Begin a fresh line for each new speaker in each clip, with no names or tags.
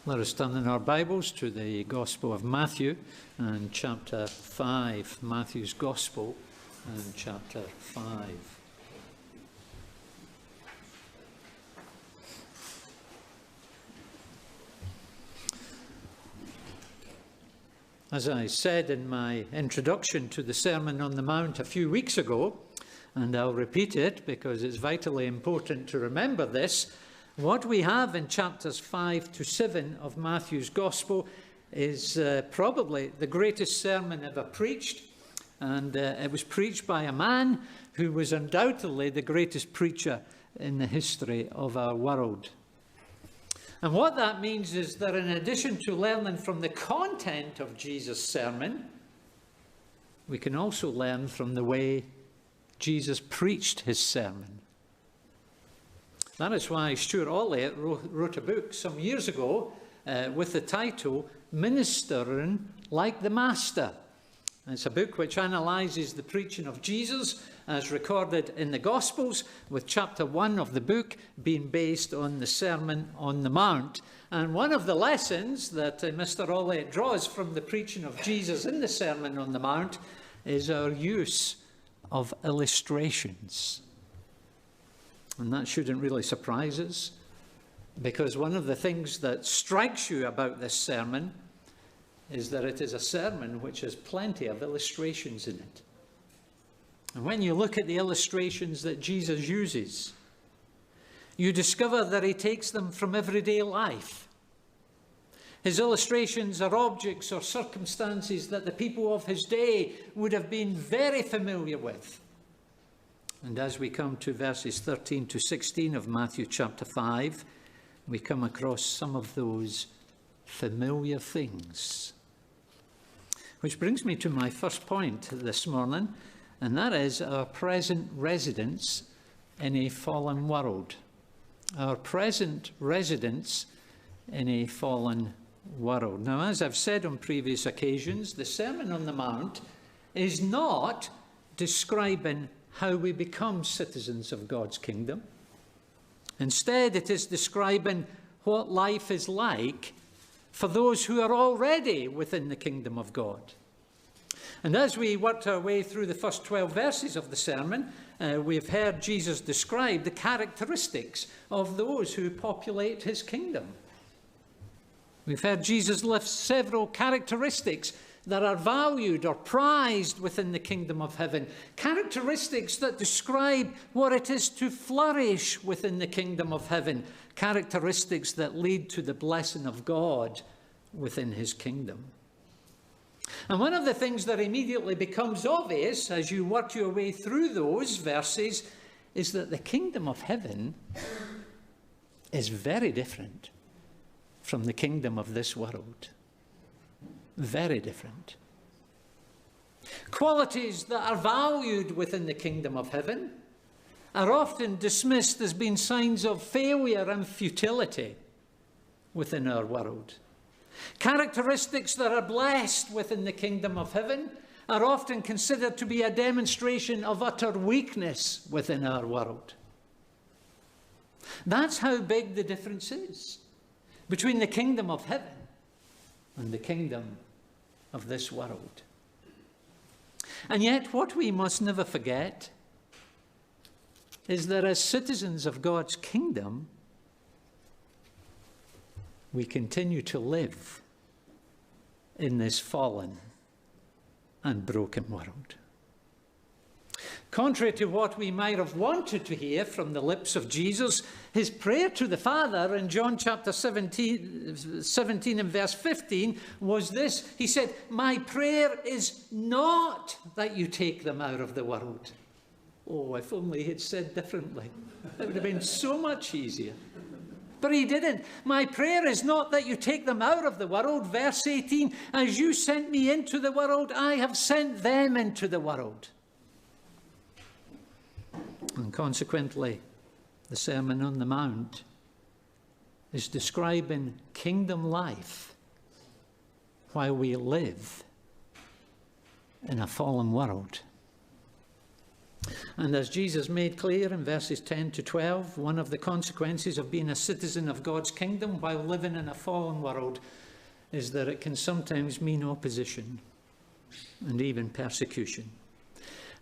Let us turn in our Bibles to the Gospel of Matthew and chapter 5. Matthew's Gospel and chapter 5. As I said in my introduction to the Sermon on the Mount a few weeks ago, and I'll repeat it because it's vitally important to remember this, what we have in chapters 5 to 7 of Matthew's Gospel is probably the greatest sermon ever preached, and it was preached by a man who was undoubtedly the greatest preacher in the history of our world. And what that means is that in addition to learning from the content of Jesus' sermon, we can also learn from the way Jesus preached his sermon. That is why Stuart Olliott wrote a book some years ago with the title Ministering Like the Master. It's a book which analyses the preaching of Jesus as recorded in the Gospels, with chapter 1 of the book being based on the Sermon on the Mount. And one of the lessons that Mr. Olliott draws from the preaching of Jesus in the Sermon on the Mount is our use of illustrations. And that shouldn't really surprise us, because one of the things that strikes you about this sermon is that it is a sermon which has plenty of illustrations in it. And when you look at the illustrations that Jesus uses, you discover that he takes them from everyday life. His illustrations are objects or circumstances that the people of his day would have been very familiar with. And as we come to verses 13 to 16 of Matthew chapter 5, we come across some of those familiar things. Which brings me to my first point this morning, and that is our present residence in a fallen world. Our present residence in a fallen world. Now, as I've said on previous occasions, the Sermon on the Mount is not describing how we become citizens of God's kingdom. Instead, it is describing what life is like for those who are already within the kingdom of God. And as we worked our way through the first 12 verses of the sermon, we've heard Jesus describe the characteristics of those who populate his kingdom. We've heard Jesus list several characteristics that are valued or prized within the kingdom of heaven. Characteristics that describe what it is to flourish within the kingdom of heaven. Characteristics that lead to the blessing of God within his kingdom. And one of the things that immediately becomes obvious as you work your way through those verses is that the kingdom of heaven is very different from the kingdom of this world. Very different. Qualities that are valued within the kingdom of heaven are often dismissed as being signs of failure and futility within our world. Characteristics that are blessed within the kingdom of heaven are often considered to be a demonstration of utter weakness within our world. That's how big the difference is between the kingdom of heaven and the kingdom of this world. And yet, what we must never forget is that as citizens of God's kingdom, we continue to live in this fallen and broken world. Contrary to what we might have wanted to hear from the lips of Jesus, his prayer to the Father in John chapter 17 and verse 15 was this. He said, "My prayer is not that you take them out of the world." Oh, if only he had said differently. It would have been so much easier. But he didn't. "My prayer is not that you take them out of the world." Verse 18, "As you sent me into the world, I have sent them into the world." And consequently, the Sermon on the Mount is describing kingdom life while we live in a fallen world. And as Jesus made clear in verses 10 to 12, one of the consequences of being a citizen of God's kingdom while living in a fallen world is that it can sometimes mean opposition and even persecution.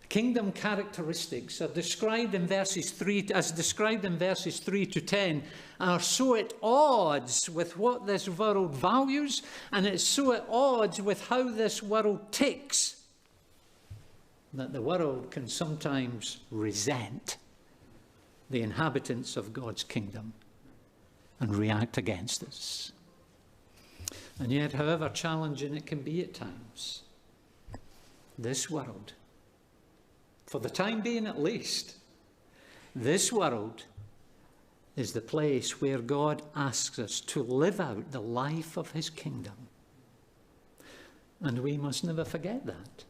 Kingdom characteristics are described in verses 3 to 10 are so at odds with what this world values, and it's so at odds with how this world ticks, that the world can sometimes resent the inhabitants of God's kingdom and react against us. And yet, however challenging it can be at times, this world, for the time being at least, this world is the place where God asks us to live out the life of his kingdom. And we must never forget that.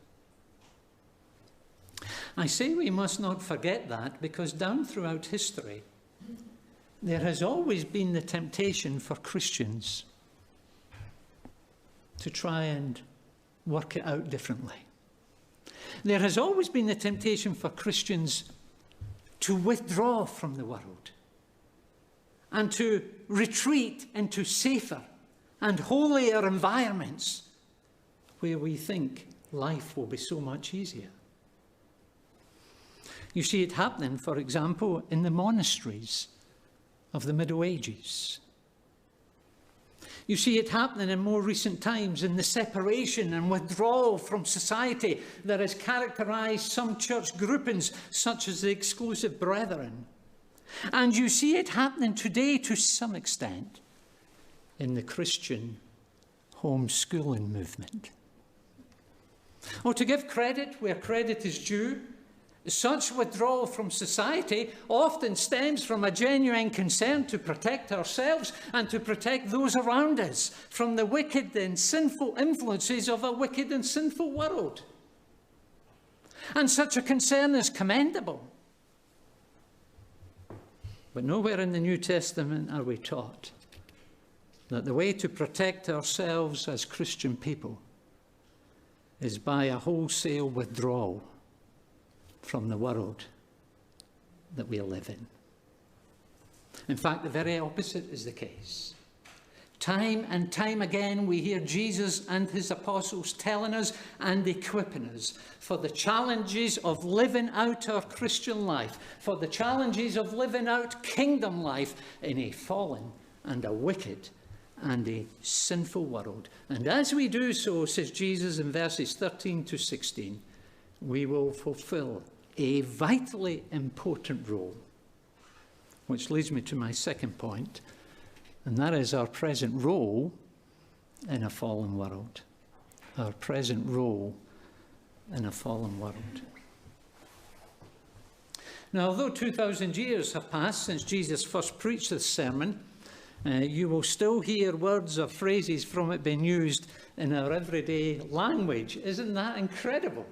I say we must not forget that because down throughout history, there has always been the temptation for Christians to try and work it out differently. There has always been the temptation for Christians to withdraw from the world and to retreat into safer and holier environments where we think life will be so much easier. You see it happening, for example, in the monasteries of the Middle Ages. You see it happening in more recent times in the separation and withdrawal from society that has characterized some church groupings, such as the Exclusive Brethren. And you see it happening today to some extent in the Christian homeschooling movement. Oh, to give credit where credit is due, such withdrawal from society often stems from a genuine concern to protect ourselves and to protect those around us from the wicked and sinful influences of a wicked and sinful world. And such a concern is commendable. But nowhere in the New Testament are we taught that the way to protect ourselves as Christian people is by a wholesale withdrawal from the world that we live in. In fact, the very opposite is the case. Time and time again, we hear Jesus and his apostles telling us and equipping us for the challenges of living out our Christian life, for the challenges of living out kingdom life in a fallen and a wicked and a sinful world. And as we do so, says Jesus in verses 13 to 16, we will fulfill a vitally important role. Which leads me to my second point, and that is our present role in a fallen world. Our present role in a fallen world. Now, although 2,000 years have passed since Jesus first preached this sermon, you will still hear words or phrases from it being used in our everyday language. Isn't that incredible?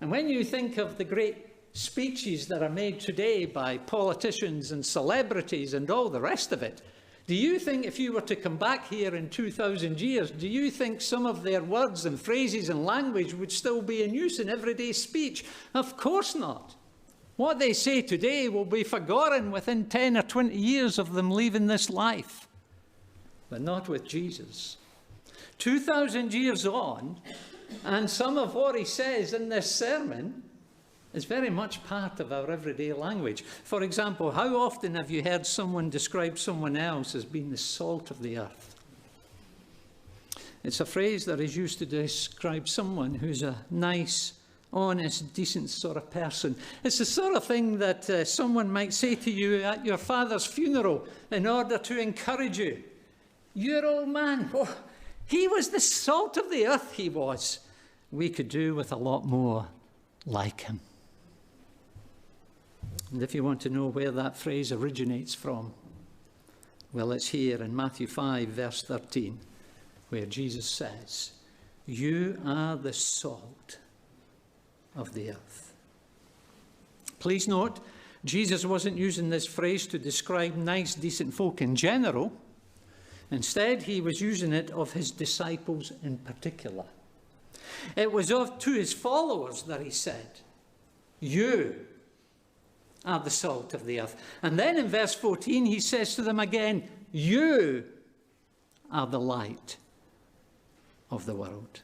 And when you think of the great speeches that are made today by politicians and celebrities and all the rest of it, do you think if you were to come back here in 2,000 years, do you think some of their words and phrases and language would still be in use in everyday speech? Of course not. What they say today will be forgotten within 10 or 20 years of them leaving this life. But not with Jesus. 2,000 years on, and some of what he says in this sermon is very much part of our everyday language. For example, how often have you heard someone describe someone else as being the salt of the earth? It's a phrase that is used to describe someone who's a nice, honest, decent sort of person. It's the sort of thing that someone might say to you at your father's funeral in order to encourage you. Your old man, oh, he was the salt of the earth, he was. We could do with a lot more like him. And if you want to know where that phrase originates from, well, it's here in Matthew 5, verse 13, where Jesus says, "You are the salt of the earth." Please note, Jesus wasn't using this phrase to describe nice, decent folk in general. Instead, he was using it of his disciples in particular. It was to his followers that he said, You are the salt of the earth. And then in verse 14, he says to them again, you are the light of the world.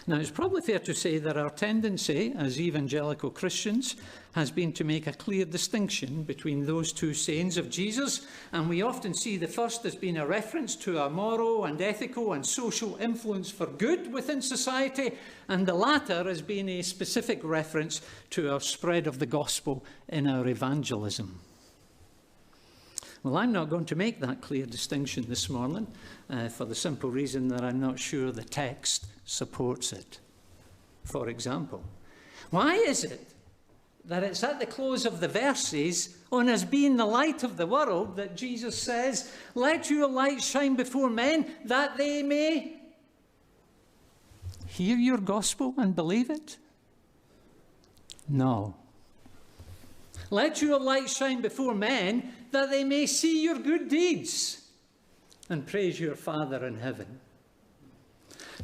Now, it's probably fair to say that our tendency as evangelical Christians has been to make a clear distinction between those two sayings of Jesus, and we often see the first as being a reference to our moral and ethical and social influence for good within society, and the latter as being a specific reference to our spread of the gospel in our evangelism. Well, I'm not going to make that clear distinction this morning for the simple reason that I'm not sure the text supports it. For example, why is it that it's at the close of the verses on us being the light of the world that Jesus says, let your light shine before men that they may hear your gospel and believe it? No. Let your light shine before men that they may see your good deeds and praise your Father in heaven.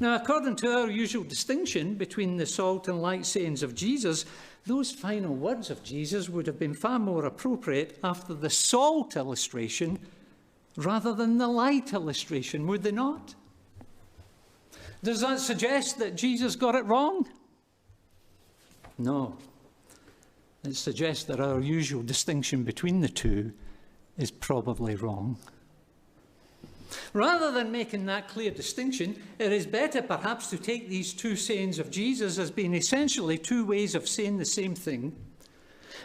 Now, according to our usual distinction between the salt and light sayings of Jesus, those final words of Jesus would have been far more appropriate after the salt illustration rather than the light illustration, would they not? Does that suggest that Jesus got it wrong? No. It suggests that our usual distinction between the two is probably wrong. Rather than making that clear distinction, it is better perhaps to take these two sayings of Jesus as being essentially two ways of saying the same thing.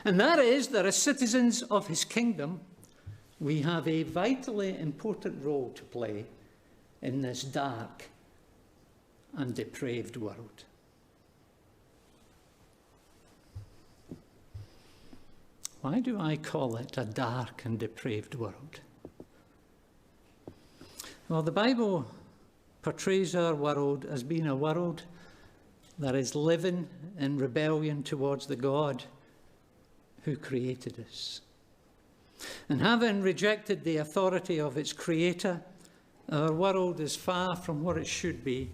And that is that as citizens of his kingdom, we have a vitally important role to play in this dark and depraved world. Why do I call it a dark and depraved world? Well, the Bible portrays our world as being a world that is living in rebellion towards the God who created us. And having rejected the authority of its creator, our world is far from what it should be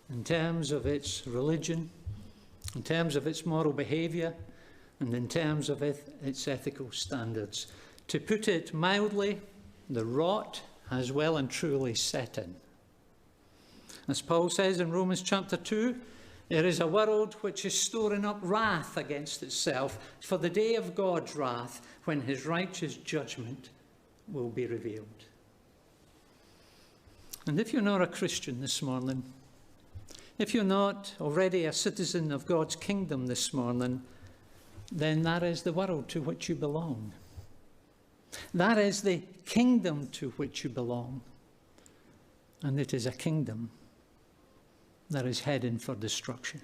in terms of its religion, in terms of its moral behaviour, and in terms of its ethical standards. To put it mildly, the rot has well and truly set in. As Paul says in Romans chapter 2, there is a world which is storing up wrath against itself for the day of God's wrath, when his righteous judgment will be revealed. And if you're not a Christian this morning, if you're not already a citizen of God's kingdom this morning, then that is the world to which you belong. That is the kingdom to which you belong. And it is a kingdom that is heading for destruction.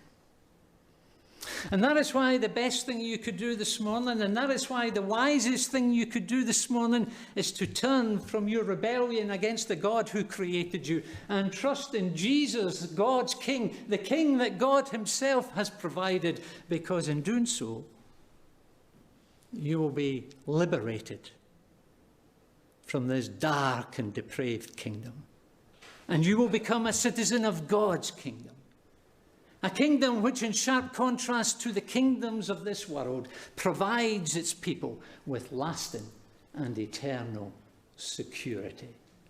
And that is why the best thing you could do this morning, and that is why the wisest thing you could do this morning, is to turn from your rebellion against the God who created you and trust in Jesus, God's King, the King that God himself has provided, because in doing so, you will be liberated from this dark and depraved kingdom. And you will become a citizen of God's kingdom. A kingdom which, in sharp contrast to the kingdoms of this world, provides its people with lasting and eternal security.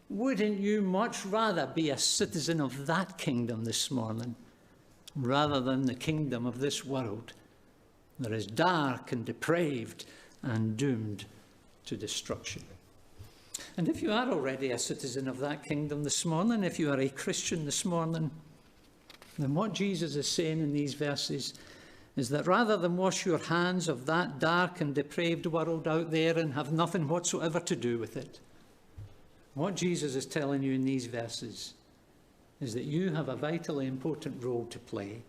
Wouldn't you much rather be a citizen of that kingdom this morning, rather than the kingdom of this world that is dark and depraved and doomed to destruction? And if you are already a citizen of that kingdom this morning, if you are a Christian this morning, then what Jesus is saying in these verses is that rather than wash your hands of that dark and depraved world out there and have nothing whatsoever to do with it, what Jesus is telling you in these verses is that you have a vitally important role to play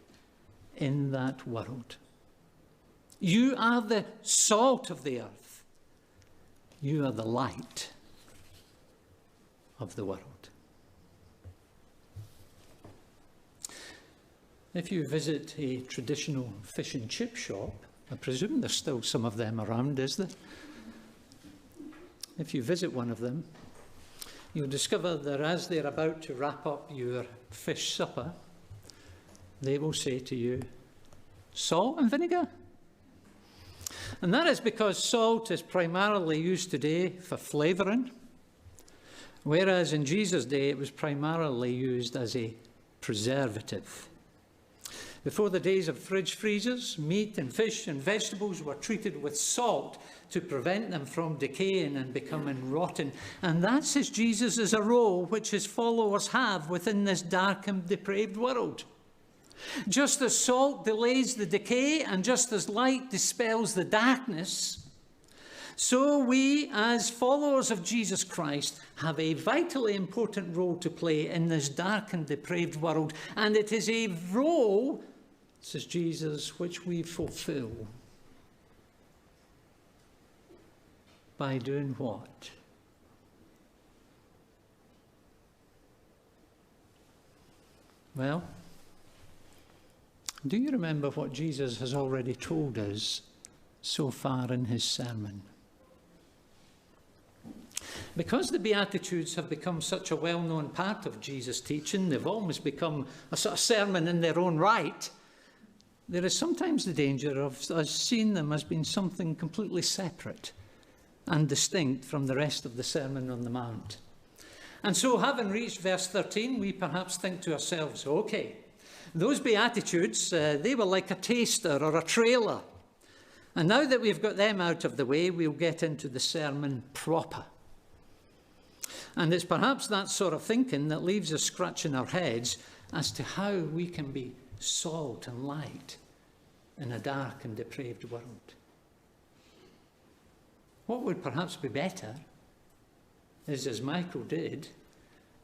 in that world. You are the salt of the earth. You are the light of the world. If you visit a traditional fish and chip shop, I presume there's still some of them around, is there? If you visit one of them, you'll discover that as they're about to wrap up your fish supper, they will say to you, Salt and vinegar. And that is because salt is primarily used today for flavouring, whereas in Jesus' day it was primarily used as a preservative. Before the days of fridge freezers, meat and fish and vegetables were treated with salt to prevent them from decaying and becoming rotten. And that, says Jesus, is a role which his followers have within this dark and depraved world. Just as salt delays the decay and just as light dispels the darkness, so we, as followers of Jesus Christ, have a vitally important role to play in this dark and depraved world. And it is a role, says Jesus, which we fulfill by doing what? Well, do you remember what Jesus has already told us so far in his sermon? Because the Beatitudes have become such a well-known part of Jesus' teaching, they've almost become a sort of sermon in their own right, there is sometimes the danger of us seeing them as being something completely separate and distinct from the rest of the Sermon on the Mount. And so, having reached verse 13, we perhaps think to ourselves, okay, those Beatitudes, they were like a taster or a trailer. And now that we've got them out of the way, we'll get into the sermon proper. And it's perhaps that sort of thinking that leaves us scratching our heads as to how we can be salt and light in a dark and depraved world. What would perhaps be better is, as Michael did,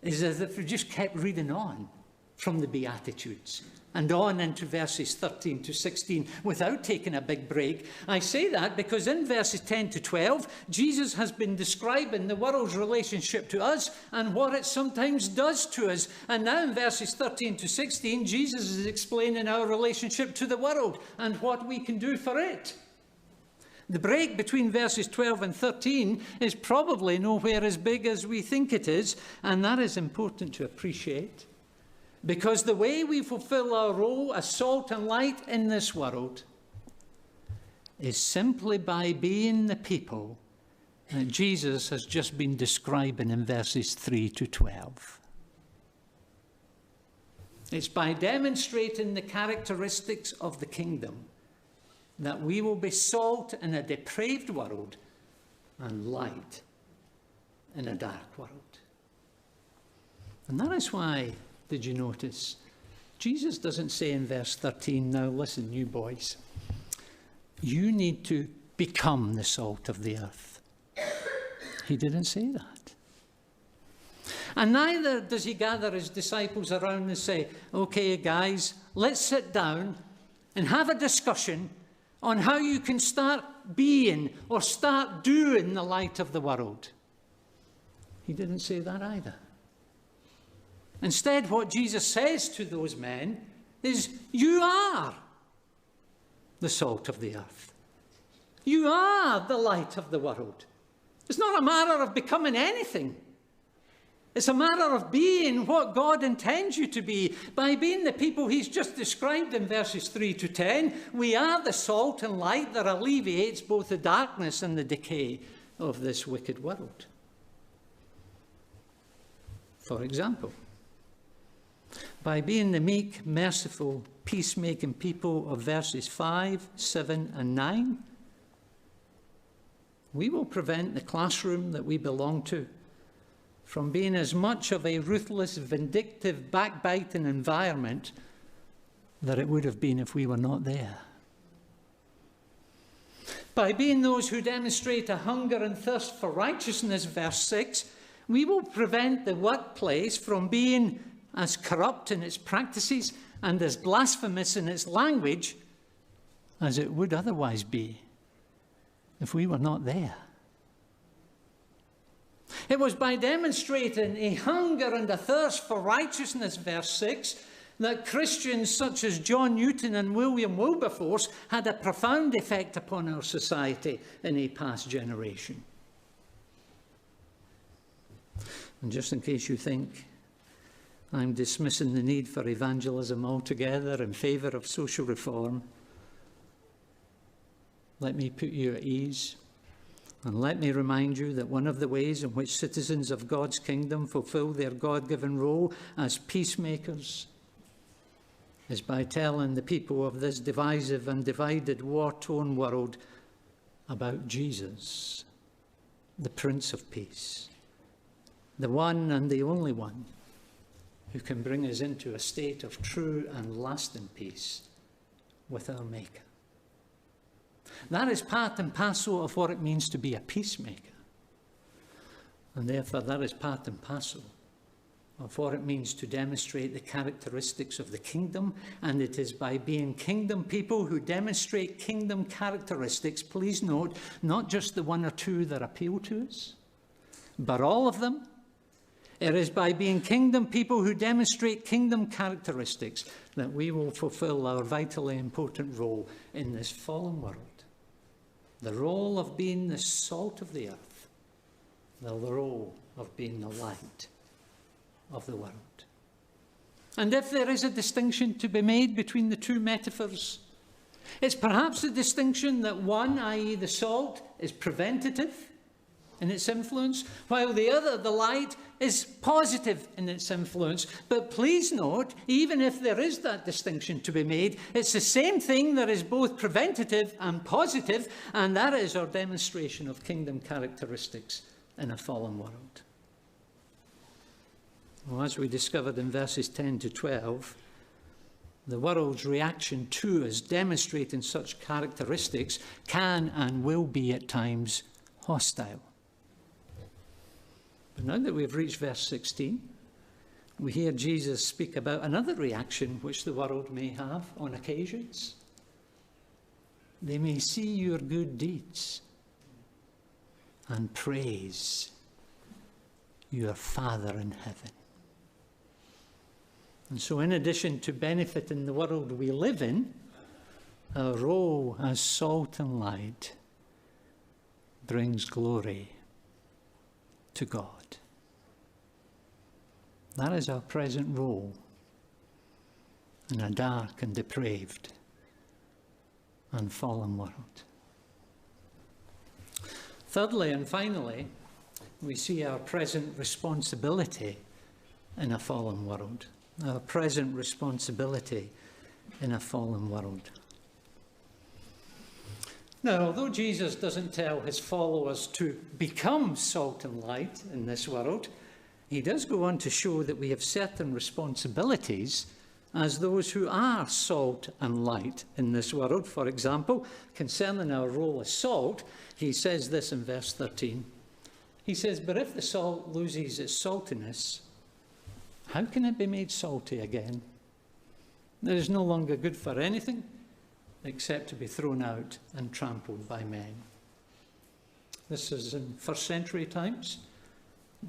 is as if we just kept reading on from the Beatitudes and on into verses 13 to 16 without taking a big break. I say that because in verses 10 to 12, Jesus has been describing the world's relationship to us and what it sometimes does to us. And now in verses 13 to 16, Jesus is explaining our relationship to the world and what we can do for it. The break between verses 12 and 13 is probably nowhere as big as we think it is, and that is important to appreciate. Because the way we fulfill our role as salt and light in this world is simply by being the people that Jesus has just been describing in verses 3 to 12. It's by demonstrating the characteristics of the kingdom that we will be salt in a depraved world and light in a dark world. And that is why, did you notice, Jesus doesn't say in verse 13, now listen, you boys, you need to become the salt of the earth. He didn't say that. And neither does he gather his disciples around and say, okay, guys, let's sit down and have a discussion on how you can start being or start doing the light of the world. He didn't say that either. Instead, what Jesus says to those men is, you are the salt of the earth. You are the light of the world. It's not a matter of becoming anything. It's a matter of being what God intends you to be. By being the people he's just described in verses 3 to 10, we are the salt and light that alleviates both the darkness and the decay of this wicked world. For example, by being the meek, merciful, peacemaking people of verses 5, 7 and 9, we will prevent the classroom that we belong to from being as much of a ruthless, vindictive, backbiting environment that it would have been if we were not there. By being those who demonstrate a hunger and thirst for righteousness, verse 6, we will prevent the workplace from being as corrupt in its practices and as blasphemous in its language as it would otherwise be if we were not there. It was by demonstrating a hunger and a thirst for righteousness, verse 6, that Christians such as John Newton and William Wilberforce had a profound effect upon our society in a past generation. And just in case you think I'm dismissing the need for evangelism altogether in favour of social reform, let me put you at ease. And let me remind you that one of the ways in which citizens of God's kingdom fulfill their God-given role as peacemakers is by telling the people of this divisive and divided, war-torn world about Jesus, the Prince of Peace, the one and the only one who can bring us into a state of true and lasting peace with our Maker. That is part and parcel of what it means to be a peacemaker. And therefore, that is part and parcel of what it means to demonstrate the characteristics of the kingdom. And it is by being kingdom people who demonstrate kingdom characteristics, please note, not just the one or two that appeal to us, but all of them. It is by being kingdom people who demonstrate kingdom characteristics that we will fulfill our vitally important role in this fallen world. The role of being the salt of the earth, the role of being the light of the world. And if there is a distinction to be made between the two metaphors, it's perhaps a distinction that one, i.e. the salt, is preventative in its influence, while the other, the light, is positive in its influence. But please note, even if there is that distinction to be made, it's the same thing that is both preventative and positive, and that is our demonstration of kingdom characteristics in a fallen world. Well, as we discovered in verses 10 to 12, the world's reaction to us demonstrating such characteristics can and will be at times hostile. But now that we've reached verse 16, we hear Jesus speak about another reaction which the world may have on occasions. They may see your good deeds and praise your Father in heaven. And so in addition to benefiting the world we live in, our role as salt and light brings glory to God. That is our present role in a dark and depraved and fallen world. Thirdly and finally, we see our present responsibility in a fallen world. Our present responsibility in a fallen world. Now, although Jesus doesn't tell his followers to become salt and light in this world, he does go on to show that we have certain responsibilities as those who are salt and light in this world. For example, concerning our role as salt, he says this in verse 13. He says, "But if the salt loses its saltiness, how can it be made salty again? It is no longer good for anything except to be thrown out and trampled by men." This is in first century times,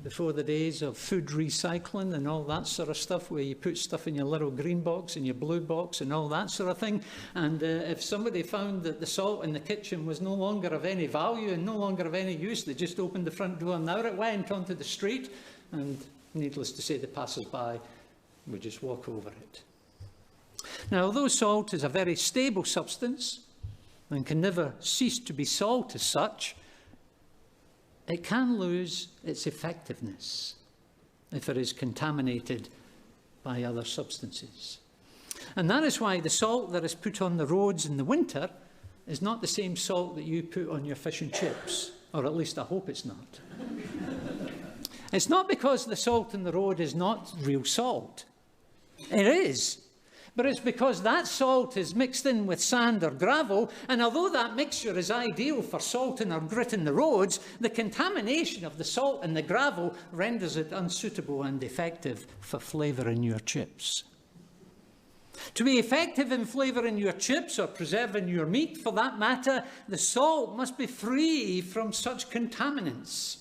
before the days of food recycling and all that sort of stuff, where you put stuff in your little green box and your blue box and all that sort of thing. And if somebody found that the salt in the kitchen was no longer of any value and no longer of any use, they just opened the front door and out it went onto the street, and needless to say, the passers-by would just walk over it. Now, although salt is a very stable substance and can never cease to be salt as such, it can lose its effectiveness if it is contaminated by other substances. And that is why the salt that is put on the roads in the winter is not the same salt that you put on your fish and chips, or at least I hope it's not. It's not because the salt in the road is not real salt. It is. But it's because that salt is mixed in with sand or gravel, and although that mixture is ideal for salting or gritting the roads, the contamination of the salt and the gravel renders it unsuitable and effective for flavouring your chips. To be effective in flavouring your chips or preserving your meat, for that matter, the salt must be free from such contaminants.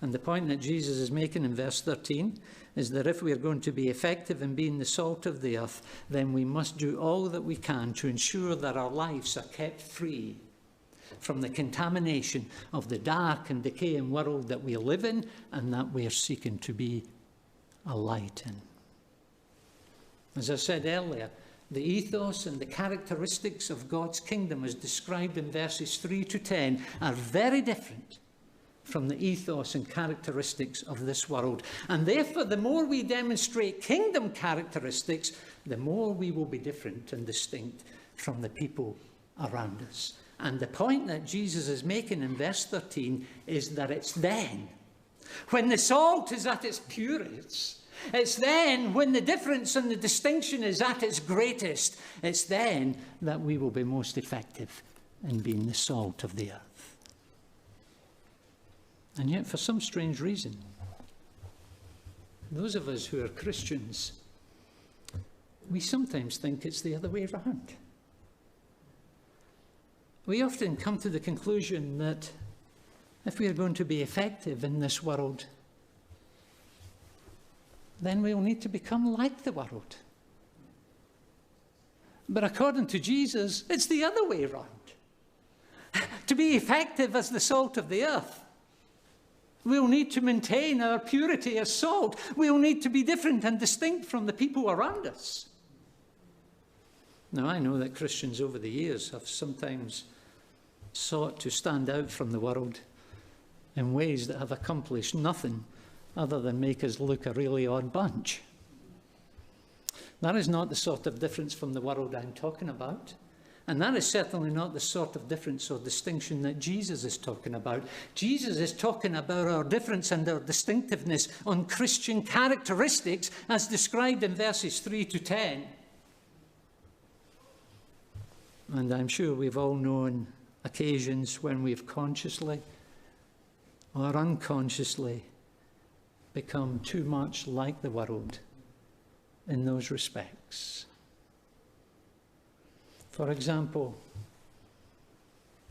And the point that Jesus is making in verse 13 is that if we are going to be effective in being the salt of the earth, then we must do all that we can to ensure that our lives are kept free from the contamination of the dark and decaying world that we live in and that we are seeking to be a light in. As I said earlier, The ethos and the characteristics of God's kingdom, as described in verses 3 to 10, are very different from the ethos and characteristics of this world. And therefore, the more we demonstrate kingdom characteristics, the more we will be different and distinct from the people around us. And the point that Jesus is making in verse 13 is that it's then, when the salt is at its purest, it's then, when the difference and the distinction is at its greatest, it's then that we will be most effective in being the salt of the earth. And yet, for some strange reason, those of us who are Christians, we sometimes think it's the other way around. We often come to the conclusion that if we are going to be effective in this world, then we'll need to become like the world. But according to Jesus, it's the other way around. To be effective as the salt of the earth, we'll need to maintain our purity as salt. We'll need to be different and distinct from the people around us. Now, I know that Christians over the years have sometimes sought to stand out from the world in ways that have accomplished nothing other than make us look a really odd bunch. That is not the sort of difference from the world I'm talking about. And that is certainly not the sort of difference or distinction that Jesus is talking about. Jesus is talking about our difference and our distinctiveness on Christian characteristics as described in verses 3 to 10. And I'm sure we've all known occasions when we've consciously or unconsciously become too much like the world in those respects. For example,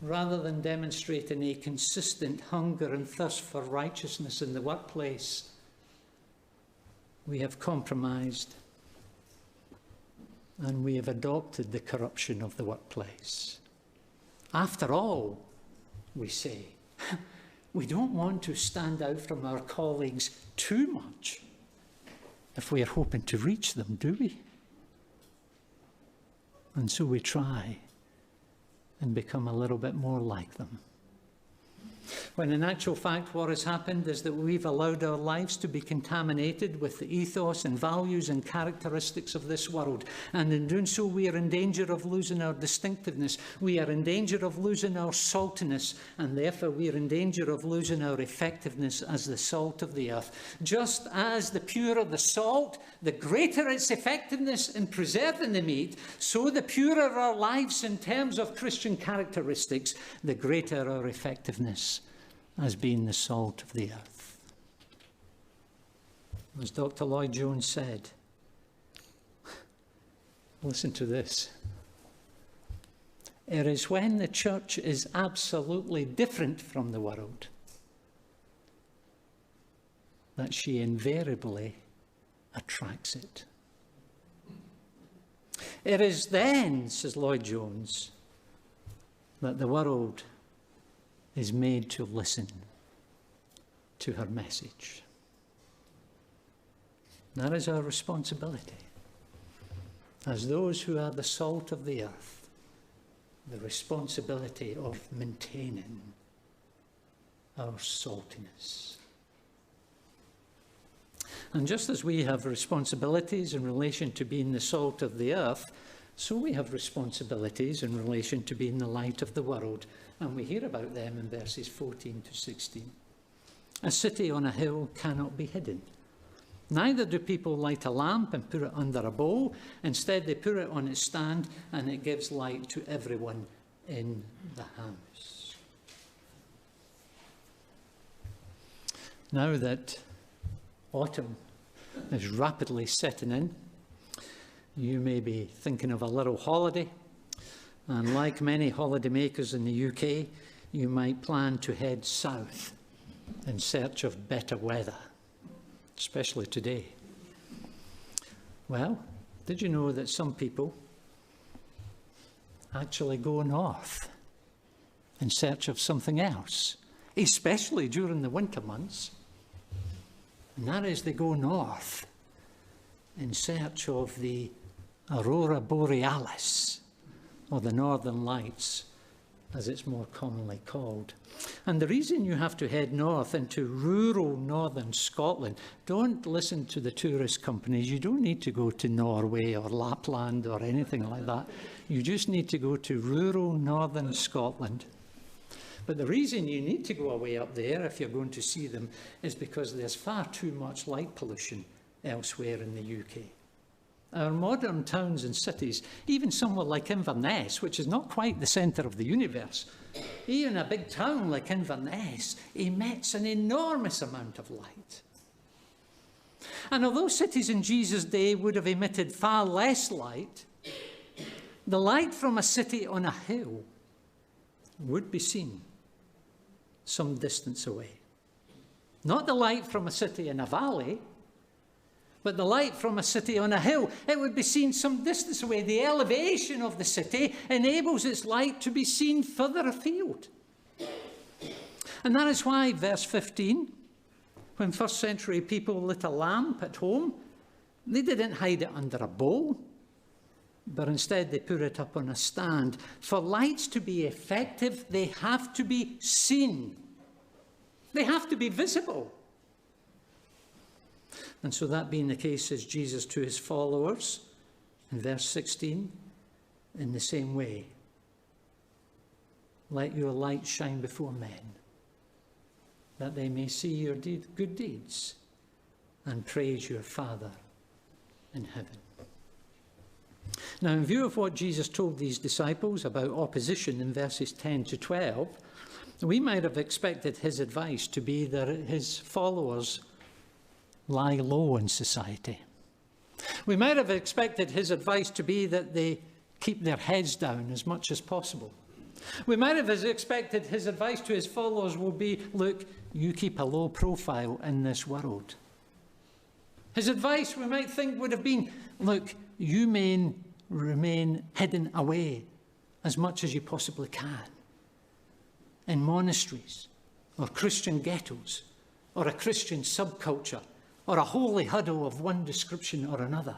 rather than demonstrating a consistent hunger and thirst for righteousness in the workplace, we have compromised and we have adopted the corruption of the workplace. After all, we say, we don't want to stand out from our colleagues too much if we are hoping to reach them, do we? And so we try and become a little bit more like them. When in actual fact what has happened is that we've allowed our lives to be contaminated with the ethos and values and characteristics of this world. And in doing so, we are in danger of losing our distinctiveness. We are in danger of losing our saltiness. And therefore, we are in danger of losing our effectiveness as the salt of the earth. Just as the purer the salt, the greater its effectiveness in preserving the meat, so the purer our lives in terms of Christian characteristics, the greater our effectiveness as being the salt of the earth. As Dr. Lloyd Jones said, listen to this. It is when the church is absolutely different from the world that she invariably attracts it. It is then, says Lloyd Jones, that the world is made to listen to her message. That is our responsibility as those who are the salt of the earth, the responsibility of maintaining our saltiness. And just as we have responsibilities in relation to being the salt of the earth, so we have responsibilities in relation to being the light of the world. And we hear about them in verses 14 to 16. A city on a hill cannot be hidden. Neither do people light a lamp and put it under a bowl. Instead, they put it on its stand, and it gives light to everyone in the house. Now that autumn is rapidly setting in, you may be thinking of a little holiday, and like many holidaymakers in the UK, you might plan to head south in search of better weather, especially today. Well, did you know that some people actually go north in search of something else, especially during the winter months? And that is, they go north in search of the aurora borealis, or the Northern Lights, as it's more commonly called. And the reason you have to head north into rural northern Scotland, don't listen to the tourist companies. You don't need to go to Norway or Lapland or anything like that. You just need to go to rural northern Scotland. But the reason you need to go away up there if you're going to see them is because there's far too much light pollution elsewhere in the UK. Our modern towns and cities, even somewhere like Inverness, which is not quite the centre of the universe, even a big town like Inverness emits an enormous amount of light. And although cities in Jesus' day would have emitted far less light, the light from a city on a hill would be seen some distance away. Not the light from a city in a valley, but the light from a city on a hill. It would be seen some distance away. The elevation of the city enables its light to be seen further afield. And that is why, verse 15, when first century people lit a lamp at home, they didn't hide it under a bowl, but instead they put it up on a stand. For lights to be effective, they have to be seen. They have to be visible. And so that being the case, says Jesus to his followers in verse 16, in the same way, let your light shine before men, that they may see your good deeds and praise your Father in heaven. Now, in view of what Jesus told these disciples about opposition in verses 10 to 12, we might have expected his advice to be that his followers lie low in society. We might have expected his advice to be that they keep their heads down as much as possible. We might have expected his advice to his followers will be, look, you keep a low profile in this world. His advice, we might think, would have been, look, you may remain hidden away as much as you possibly can in monasteries or Christian ghettos or a Christian subculture or a holy huddle of one description or another.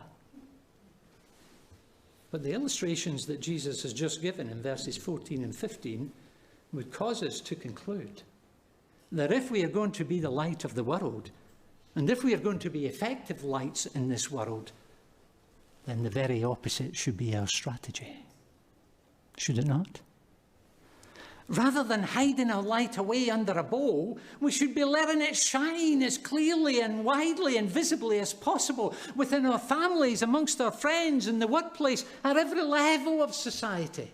But the illustrations that Jesus has just given in verses 14 and 15 would cause us to conclude that if we are going to be the light of the world, and if we are going to be effective lights in this world, then the very opposite should be our strategy. Should it not? Rather than hiding our light away under a bowl, we should be letting it shine as clearly and widely and visibly as possible within our families, amongst our friends, in the workplace, at every level of society.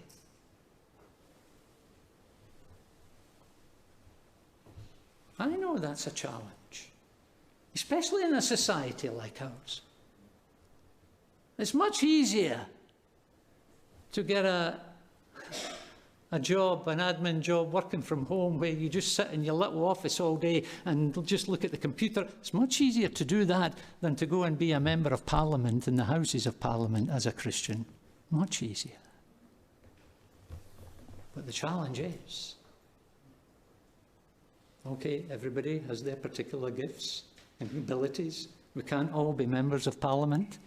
I know that's a challenge, especially in a society like ours. It's much easier to get a job, an admin job, working from home, where you just sit in your little office all day and just look at the computer. It's much easier to do that than to go and be a member of Parliament in the Houses of Parliament as a Christian. Much easier. But the challenge is, okay, everybody has their particular gifts and abilities. We can't all be members of Parliament.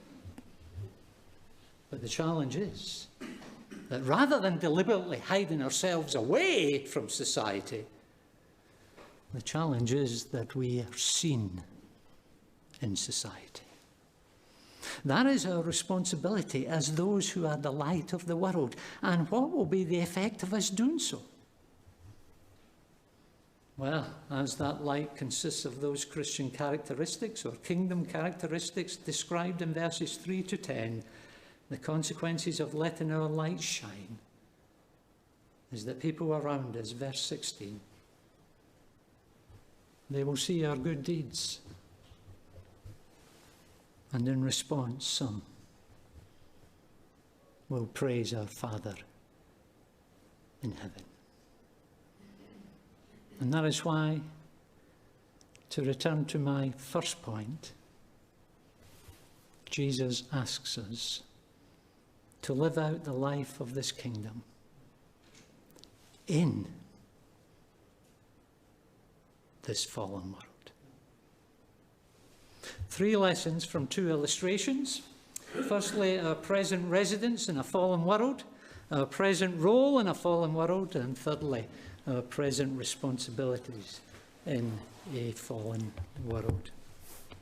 But the challenge is that rather than deliberately hiding ourselves away from society, the challenge is that we are seen in society. That is our responsibility as those who are the light of the world. And what will be the effect of us doing so? Well, as that light consists of those Christian characteristics or kingdom characteristics described in verses 3 to 10, the consequences of letting our light shine is that people around us, verse 16, they will see our good deeds. And in response, some will praise our Father in heaven. And that is why, to return to my first point, Jesus asks us to live out the life of this kingdom in this fallen world. 3 lessons from 2 illustrations. Firstly, our present residence in a fallen world, our present role in a fallen world, and thirdly, our present responsibilities in a fallen world.